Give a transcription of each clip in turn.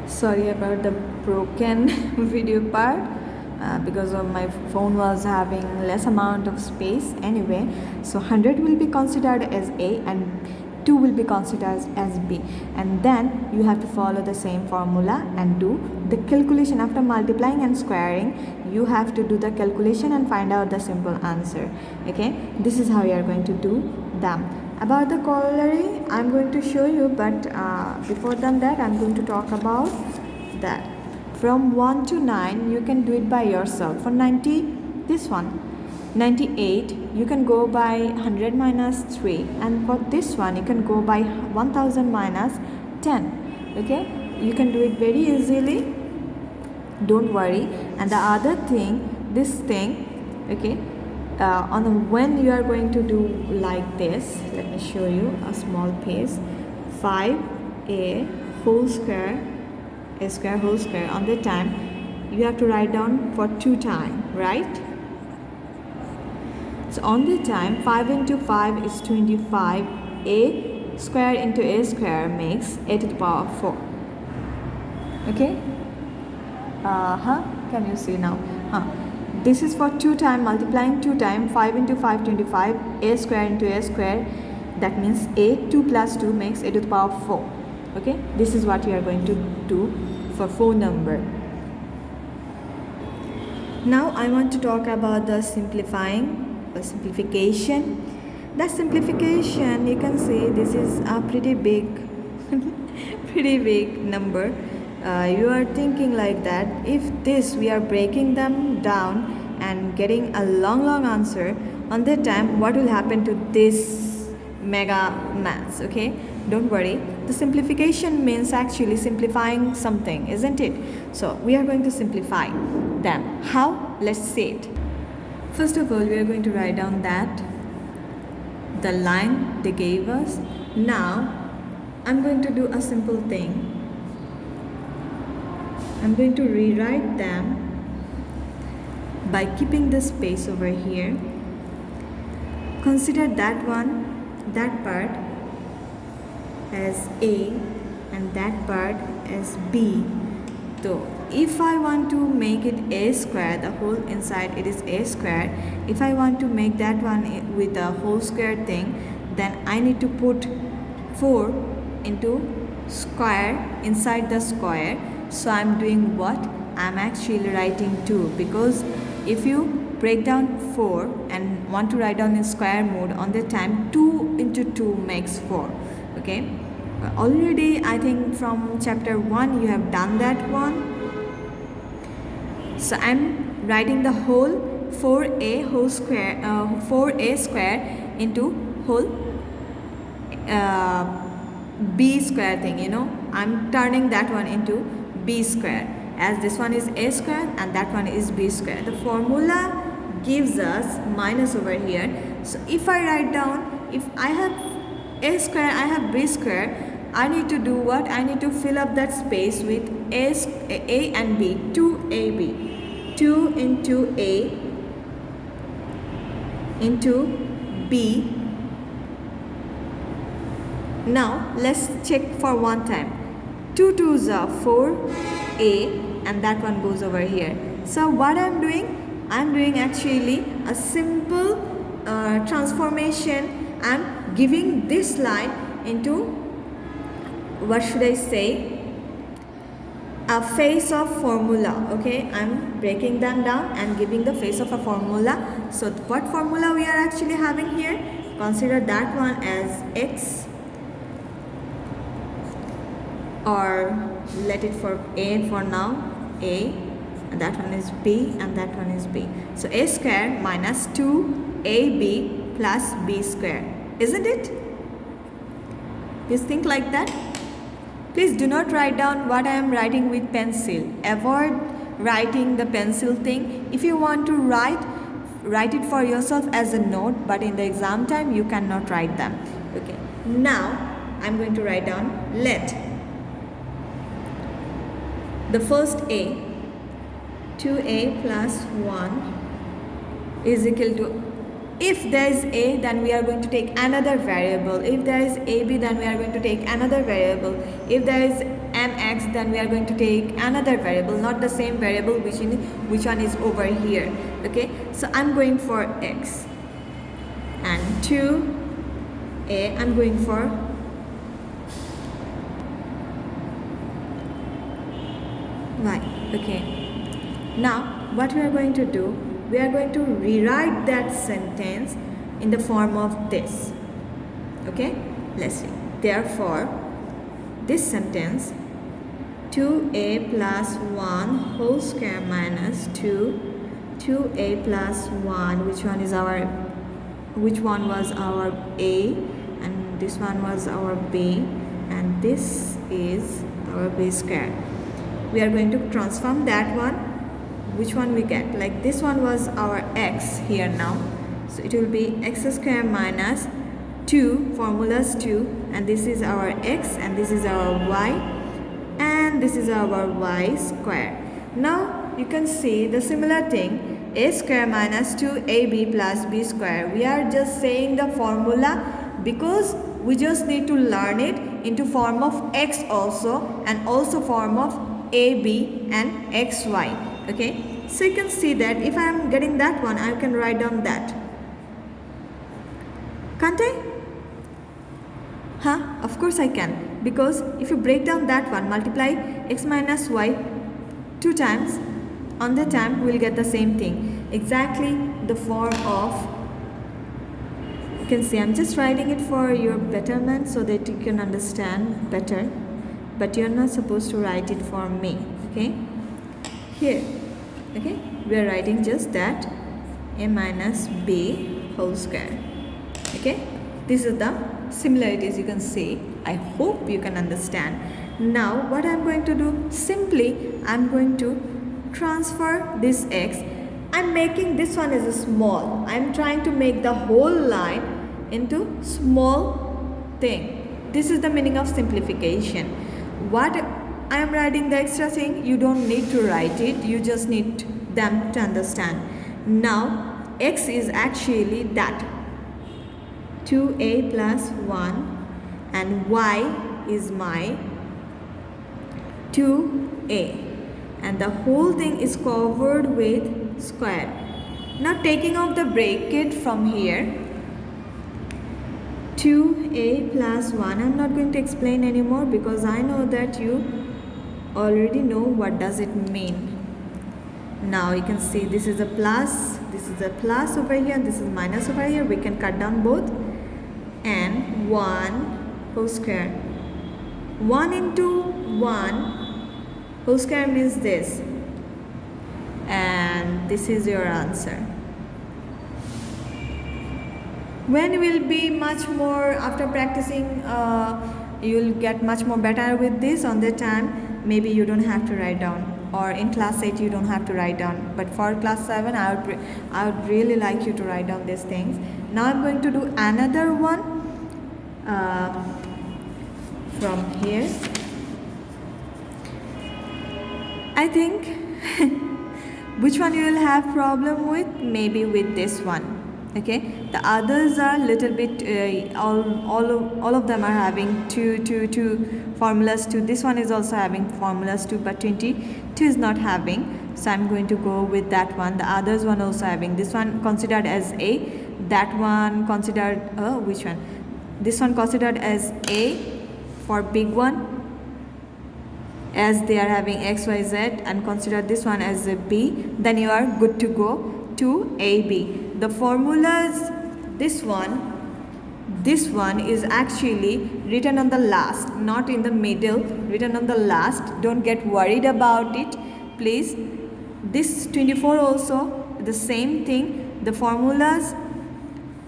Sorry about the broken video part because of my phone was having less amount of space anyway. So 100 will be considered as A and 2 will be considered as B, and then you have to follow the same formula and do the calculation. After multiplying and squaring, you have to do the calculation and find out the simple answer. Okay, this is how you are going to do them. About the corollary, I'm going to show you, but before than that, I'm going to talk about that. From 1 to 9, you can do it by yourself. For 90, this one. 98, you can go by 100 minus 3. And for this one, you can go by 1000 minus 10. Okay? You can do it very easily. Don't worry. And the other thing, this thing, okay? When you are going to do like this, let me show you a small piece. 5a whole square, a square whole square. On the time, you have to write down for 2 times, right? So on the time, 5 into 5 is 25. A square into a square makes a to the power of 4. Okay? Can you see now? This is for 2 times, multiplying 2 times. 5 into 5, 25. A square into a square. That means a 2 plus 2 makes a to the power of 4. Okay? This is what you are going to do for 4 number. Now I want to talk about the simplification. The simplification, you can see this is a pretty big pretty big number. You are thinking like that, if this we are breaking them down and getting a long answer, on that time what will happen to this mega maths? Okay, don't worry, the simplification means actually simplifying something, isn't it? So we are going to simplify them. How? Let's see it. First of all, we are going to write down that the line they gave us. Now I'm going to do a simple thing. I'm going to rewrite them by keeping the space over here. Consider that part as A and that part as B. So if I want to make it a square, the whole inside it is a square. If I want to make that one with a whole square thing, then I need to put 4 into square inside the square. So I'm doing what? I'm actually writing 2, because if you break down 4 and want to write down in square mode, on the time 2 into 2 makes 4. Okay, already I think from chapter 1 you have done that one. So I'm writing the whole 4a whole square, 4a square into whole b square thing, you know. I'm turning that one into b square, as this one is a square and that one is b square. The formula gives us minus over here. So if I write down, if I have a square, I have b square, I need to do what? I need to fill up that space with a and b, 2ab. 2 into a into b. Now let's check for one time. 2 2s are 4a and that one goes over here. So what I'm doing? I'm doing actually a simple transformation. I'm giving this line into, what should I say, a face of formula. Okay, I'm breaking them down and giving the face of a formula. So what formula we are actually having here? Consider that one as x, or let it for a for now, a, and that one is b and that one is b. So a square minus 2ab plus b square, isn't it? Please think like that. Please do not write down what I am writing with pencil. Avoid writing the pencil thing. If you want to write it for yourself as a note, but in the exam time you cannot write them. Okay, now I'm going to write down, let the first a, 2a plus 1 is equal to, if there is a, then we are going to take another variable. If there is ab, then we are going to take another variable. If there is an x, then we are going to take another variable, not the same variable which one is over here. Okay, so I'm going for x, and 2a I'm going for y. Okay, now what we are going to do, we are going to rewrite that sentence in the form of this. Okay, let's see. Therefore, this sentence, 2a plus 1 whole square minus 2a plus 1, which one was our a, and this one was our b, and this is our b square. We are going to transform that one. Which one we get? Like this one was our x here now, so it will be x square minus 2, formulas 2, and this is our x, and this is our y, and this is our y square. Now you can see the similar thing, a square minus 2ab plus b square. We are just saying the formula because we just need to learn it into form of x also, and also form of ab and xy. Okay, so you can see that if I am getting that one, I can write down that. Can't I? Huh? Of course I can, because if you break down that one, multiply x minus y 2 times, on the time we will get the same thing, exactly the form of, you can see I'm just writing it for your betterment so that you can understand better, but you're not supposed to write it for me. Okay, here, okay, we are writing just that, a minus b whole square. Okay, this is the similarities you can see. I hope you can understand. Now what I'm going to do, simply I'm going to transfer this x. I'm making this one as a small. I'm trying to make the whole line into small thing. This is the meaning of simplification. What I am writing the extra thing, you don't need to write it, you just need them to understand. Now x is actually that 2a plus 1, and y is my 2a, and the whole thing is covered with square. Now taking off the bracket from here, 2a plus 1, I'm not going to explain anymore because I know that you already know what does it mean. Now you can see this is a plus over here, and this is minus over here. We can cut down both, and 1 whole square. 1 into 1 whole square means this, and this is your answer. When will be much more after practicing, you will get much more better with this. On the time maybe you don't have to write down, or in class 8 you don't have to write down, but for class 7 I would really like you to write down these things. Now I'm going to do another one from here. I think which one you will have problem with, maybe with this one. Okay, the others are little bit all of them are having two formulas 2. This one is also having formulas 2, but 22 is not having, so I'm going to go with that one. The others one also having, this one considered as a, that one considered which one, this one considered as a for big one, as they are having x, y, z, and consider this one as a b, then you are good to go to AB. The formulas, this one is actually written on the last, not in the middle, written on the last. Don't get worried about it, please. This 24 also the same thing. The formulas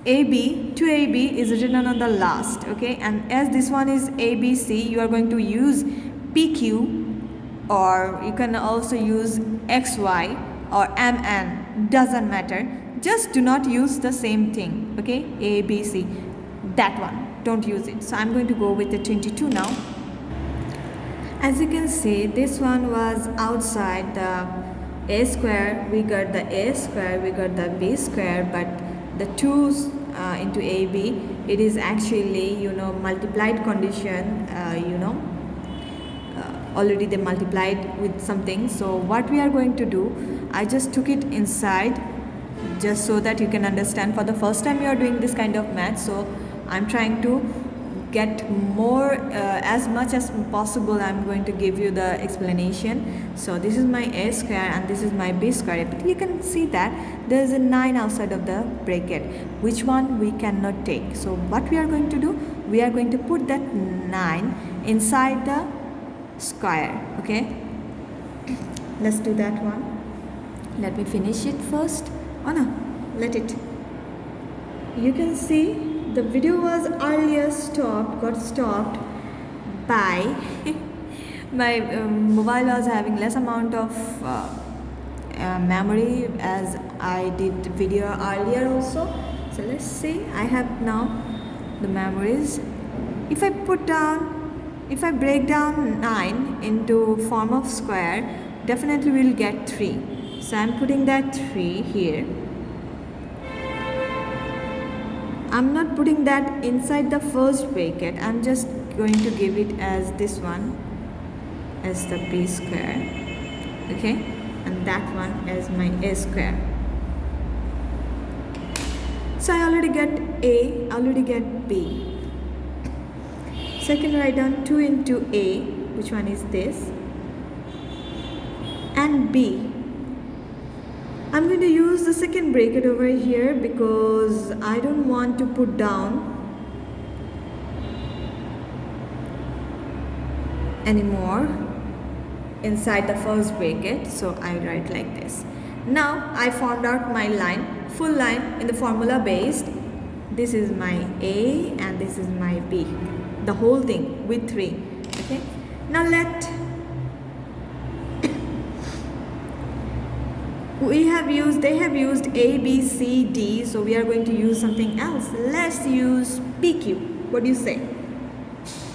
AB to AB is written on the last. Okay, and as this one is ABC, you are going to use PQ, or you can also use XY or MN, doesn't matter. Just do not use the same thing. Okay, A, B, C, that one, don't use it. So I'm going to go with the 22 now. As you can see, this one was outside the a square, we got the a square, we got the b square, but the 2's into AB, it is actually, multiplied condition, already they multiplied with something. So what we are going to do, I just took it inside just so that you can understand. For the first time you are doing this kind of math, so I'm trying to get more as much as possible. I'm going to give you the explanation. So this is my a square and this is my b square, but you can see that there is a 9 outside of the bracket, which one we cannot take. So what we are going to do, we are going to put that 9 inside the square. Okay, let's do that one. Let me finish it first. Oh no, let it. You can see the video was earlier got stopped by my mobile was having less amount of memory as I did video earlier also. So let's see, I have now the memories. If I break down 9 into form of square, definitely we'll get 3. So I'm putting that 3 here. I'm not putting that inside the first bracket. I'm just going to give it as this one as the b square, okay, and that one as my a square. So I already get a, already get b. So I can write down 2 into a, which one is this, and b. I'm going to use the second bracket over here because I don't want to put down anymore inside the first bracket. So I write like this. Now I formed out my line, full line in the formula based. This is my a and this is my b. The whole thing with 3. Okay. Now they have used A, B, C, D, so we are going to use something else. Let's use PQ. What do you say?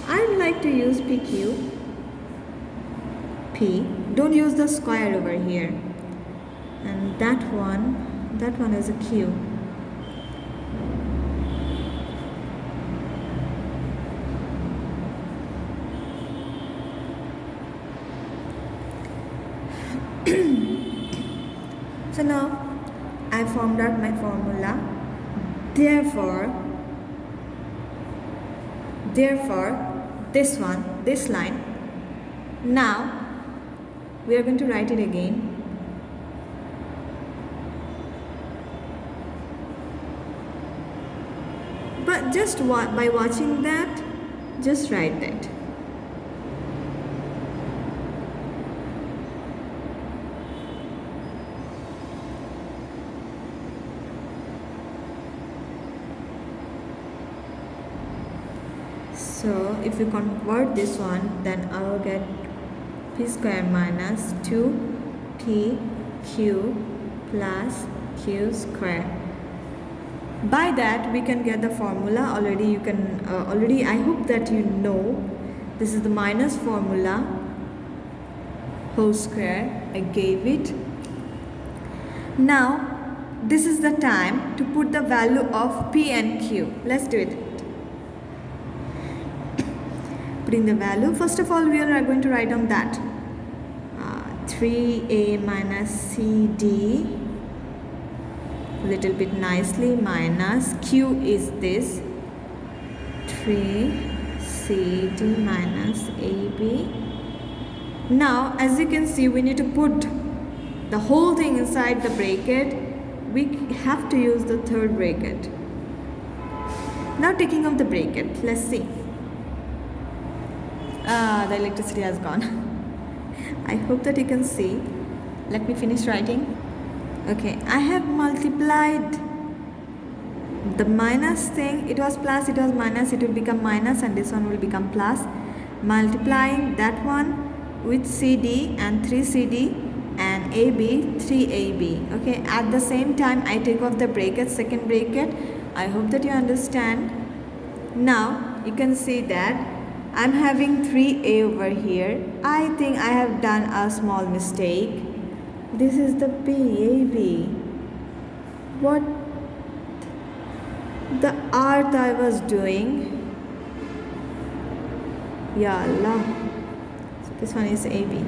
I'd like to use PQ. P. Don't use the square over here. And that one is a Q. So now I formed out my formula. Therefore this line, now we are going to write it again. But just by watching that, just write that. So if you convert this one, then I will get p square minus 2pq plus q square. By that we can get the formula. Already I hope that you know this is the minus formula, whole square. I gave it. Now this is the time to put the value of p and q. Let's do it. Putting the value, first of all we are going to write down that 3a minus cd, little bit nicely, minus q is this 3cd minus ab. Now as you can see, we need to put the whole thing inside the bracket. We have to use the third bracket. Now taking off the bracket, let's see. The electricity has gone. I hope that you can see. Let me finish writing. Okay, I have multiplied the minus thing. It was plus, it was minus, it will become minus, and this one will become plus. Multiplying that one with CD and 3CD and AB, 3AB. Okay, at the same time I take off the bracket, second bracket. I hope that you understand. Now you can see that I'm having 3a over here. I think I have done a small mistake. This is the AB. What the art I was doing? Ya Allah. This one is AB.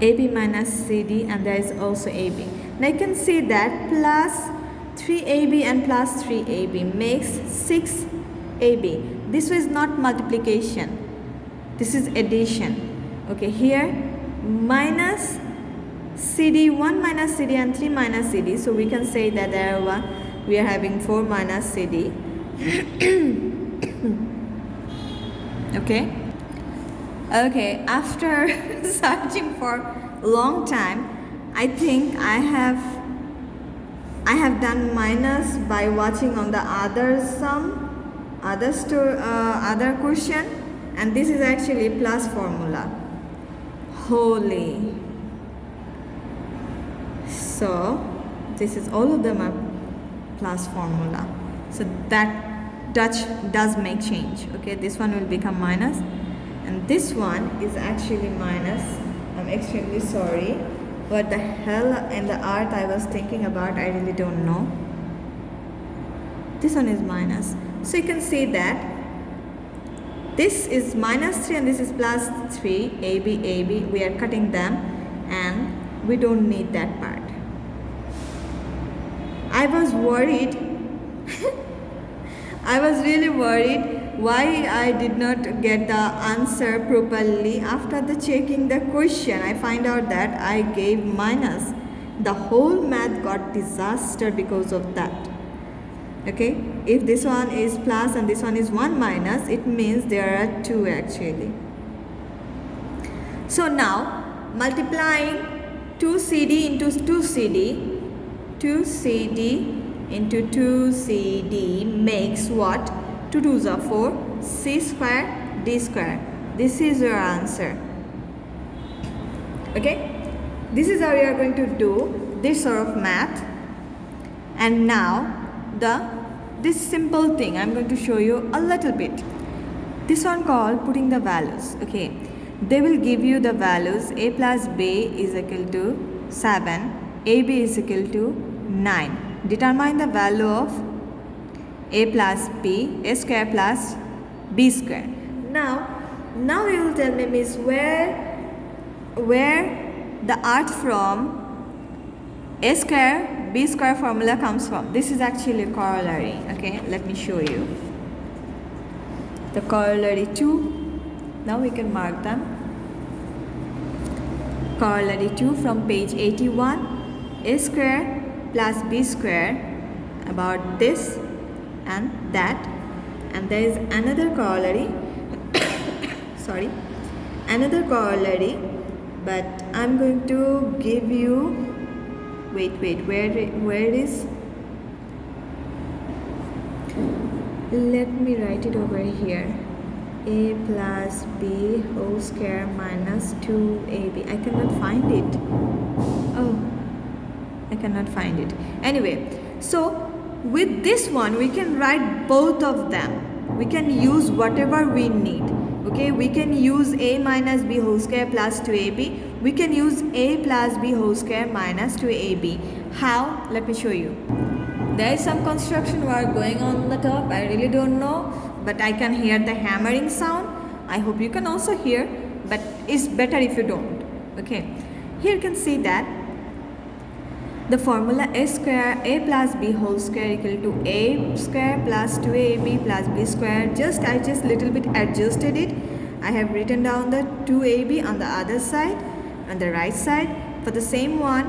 AB minus CD, and there is also AB. Now you can see that plus 3AB and plus 3AB makes 6AB. This is not multiplication, this is addition. Okay, here minus CD, 1 minus CD and 3 minus CD. So we can say that we are having 4 minus CD. Okay, after searching for a long time, I think I have done minus by watching on the other question, and this is actually plus formula. Holy. So this is, all of them are plus formula. So that does make change. Okay, this one will become minus, and this one is actually minus. I'm extremely sorry. What the hell in the art I was thinking about, I really don't know. This one is minus. So you can see that this is minus 3 and this is plus 3. AB, AB, we are cutting them, and we don't need that part. I was worried. I was really worried why I did not get the answer properly. After the checking the question, I find out that I gave minus. The whole math got disaster because of that. Okay, if this one is plus and this one is 1 minus, it means there are 2 actually. So now multiplying 2CD into 2CD, 2CD into 2CD makes what? 2 2s are 4, C square, D square. This is your answer. Okay, this is how we are going to do this sort of math. And now this simple thing I'm going to show you a little bit. This one called putting the values. Okay, they will give you the values. A plus B is equal to 7, AB is equal to 9. Determine the value of A plus B, A square plus B square. Now you will tell me, Miss, where the art from A square B square formula comes from. This is actually a corollary. Okay, let me show you the corollary 2. Now we can mark them. Corollary 2 from page 81. A square plus B square, about this and that. And there is another corollary. Sorry, another corollary, but I'm going to give you, wait, where it is? Let me write it over here. A plus B whole square minus 2AB. I cannot find it. Oh, I cannot find it. Anyway, so with this one we can write both of them. We can use whatever we need. Okay, we can use A minus B whole square plus 2AB. We can use A plus B whole square minus 2AB. How? Let me show you. There is some construction work going on the top. I really don't know, but I can hear the hammering sound. I hope you can also hear, but it's better if you don't. Okay, here you can see that the formula A square, A plus B whole square equal to A square plus 2AB plus B square. I just little bit adjusted it. I have written down the 2AB on the other side, on the right side. For the same one,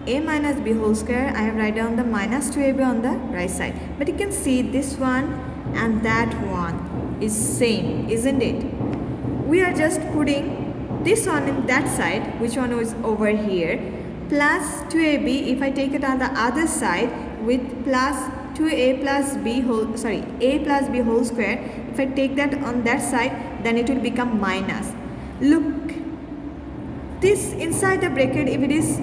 A minus B whole square, I have written down the minus 2AB on the right side. But you can see this one and that one is same, isn't it? We are just putting this one in that side, which one is over here, plus 2AB. If I take it on the other side with plus 2A plus B whole, sorry, A plus B whole square, if I take that on that side, then it will become minus. Look, this inside the bracket, if it is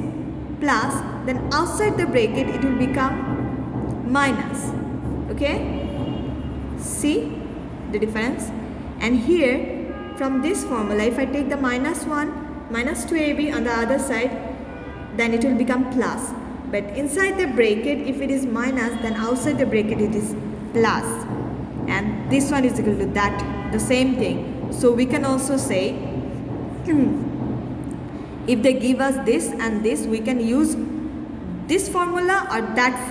plus, then outside the bracket it will become minus. Okay, see the difference? And here from this formula, if I take the minus 1, minus 2AB on the other side, then it will become plus. But inside the bracket, if it is minus, then outside the bracket it is plus. And this one is equal to that the same thing. So we can also say if they give us this and this, we can use this formula or that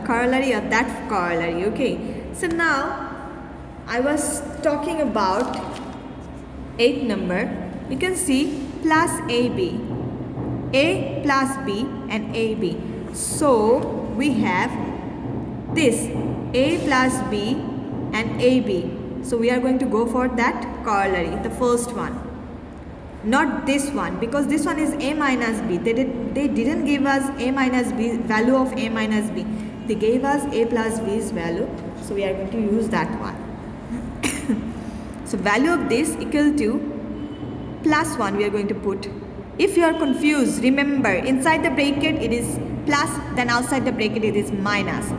corollary or that corollary. Okay, so now I was talking about 8th number. You can see plus AB, A plus B and AB. So we have this A plus B and AB. So we are going to go for that corollary, the first one, not this one, because this one is A minus B. They didn't give us A minus B, value of A minus B. They gave us A plus B's value. So we are going to use that one. So value of this equal to plus 1 we are going to put. If you are confused, remember inside the bracket it is plus, then outside the bracket it is minus.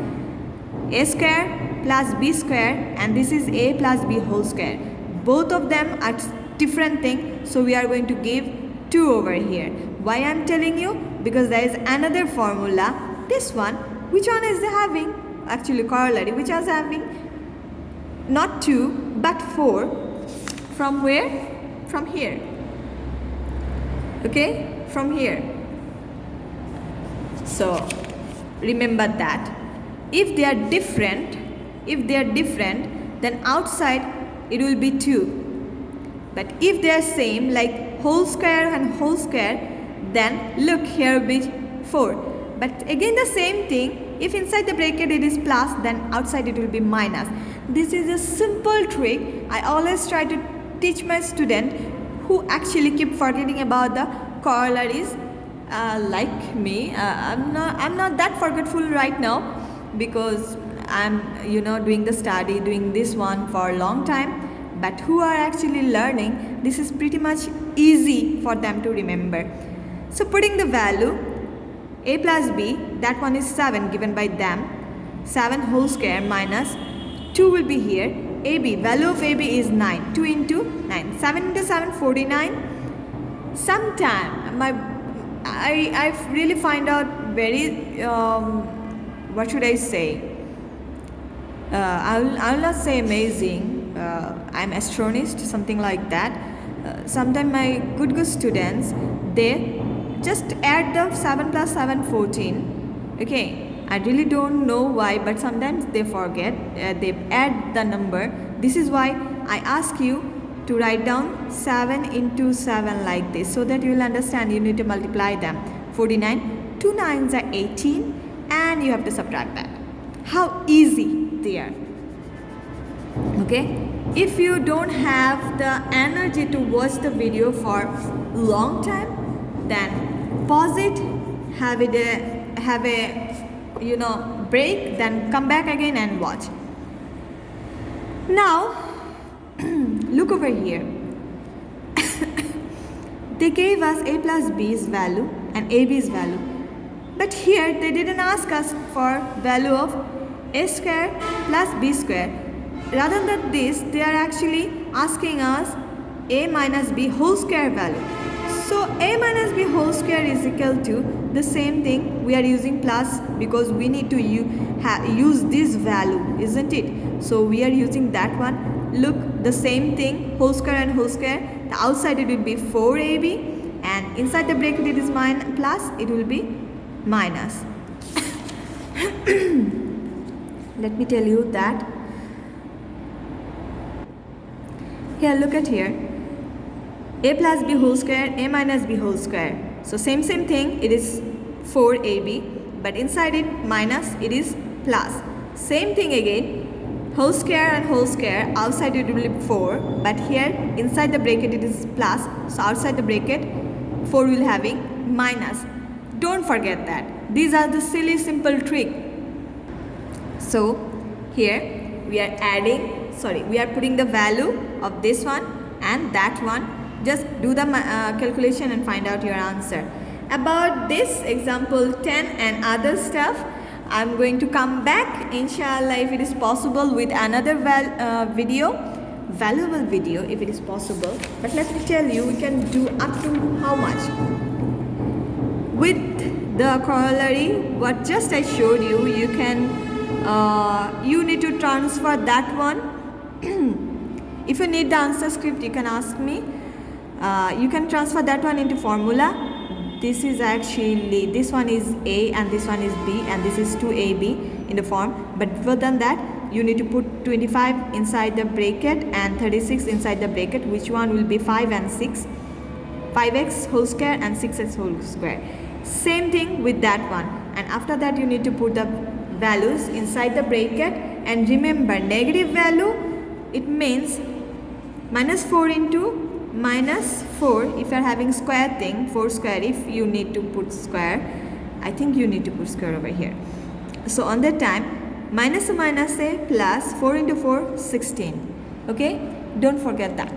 A square plus B square, and this is A plus B whole square. Both of them are different thing, so we are going to give 2 over here. Why I am telling you? Because there is another formula, this one. Which one is having? Actually corollary, which is having not 2 but 4. From where? From here. Okay, from here. So remember that if they are different, then outside it will be 2. But if they are same, like whole square and whole square, then look, here will be 4. But again the same thing, if inside the bracket it is plus, then outside it will be minus. This is a simple trick I always try to teach my student who actually keep forgetting about the corollaries, like me. I'm not that forgetful right now, because I'm doing the study, doing this one for a long time. But who are actually learning, this is pretty much easy for them to remember. So putting the value A plus B, that one is 7 given by them, 7 whole square minus 2 will be here. AB, value of AB is 9, 2 into 9, 7 into 7, 49. Sometime I really find out very, what should I say, I'll not say amazing, I'm astonished, something like that. Sometimes my good students, they just add the 7 plus 7, 14. Okay, I really don't know why, but sometimes they forget, they add the number. This is why I ask you to write down 7 into 7 like this, so that you will understand. You need to multiply them. 49, 2 9s are 18, and you have to subtract that. How easy they are. Okay, if you don't have the energy to watch the video for a long time, then pause it, have a break, then come back again and watch. Now look over here. They gave us A plus B's value and AB's value, but here they didn't ask us for value of A square plus B square. Rather than this, they are actually asking us A minus B whole square value. So A minus B whole square is equal to the same thing. We are using plus because we need to use this value, isn't it? So we are using that one. Look, the same thing, whole square and whole square. The outside it will be 4AB, and inside the bracket it is plus, it will be minus. Let me tell you that. Here, look at here. A plus B whole square, A minus B whole square. So same thing, it is 4AB, but inside it minus, it is plus. Same thing again, whole square and whole square, outside it will be 4, but here inside the bracket it is plus, so outside the bracket 4 will having minus. Don't forget that. These are the silly simple trick. So here we are putting the value of this one and that one. Just do the calculation and find out your answer. About this example 10 and other stuff, I'm going to come back inshallah if it is possible with another valuable video if it is possible. But let me tell you, we can do up to how much? With the corollary, what just I showed you, you can you need to transfer that one If you need the answer script, you can ask me. You can transfer that one into formula. This is actually, this one is A and this one is B, and this is 2AB in the form. But before than that, you need to put 25 inside the bracket and 36 inside the bracket, which one will be 5 and 6. 5x whole square and 6x whole square. Same thing with that one. And after that, you need to put the values inside the bracket. And remember, negative value, it means minus 4 into minus 4. If you are having square thing, 4 square, if you need to put square, I think you need to put square over here. So on that time, minus a minus a plus 4 into 4, 16. Okay, don't forget that.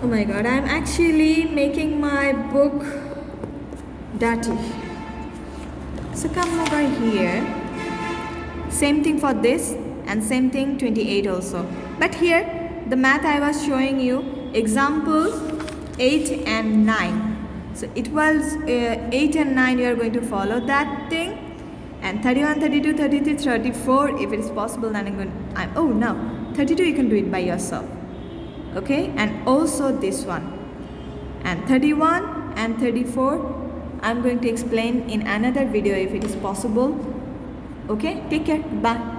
Oh my god, I'm actually making my book dirty. So come over here. Same thing for this, and same thing 28 also. But here the math I was showing you, example 8 and 9. So it was 8 and 9, you are going to follow that thing. And 31, 32, 33, 34, if it is possible, then I'm going to, oh no, 32 you can do it by yourself. Okay, and also this one. And 31 and 34, I'm going to explain in another video if it is possible. Okay, take care, bye.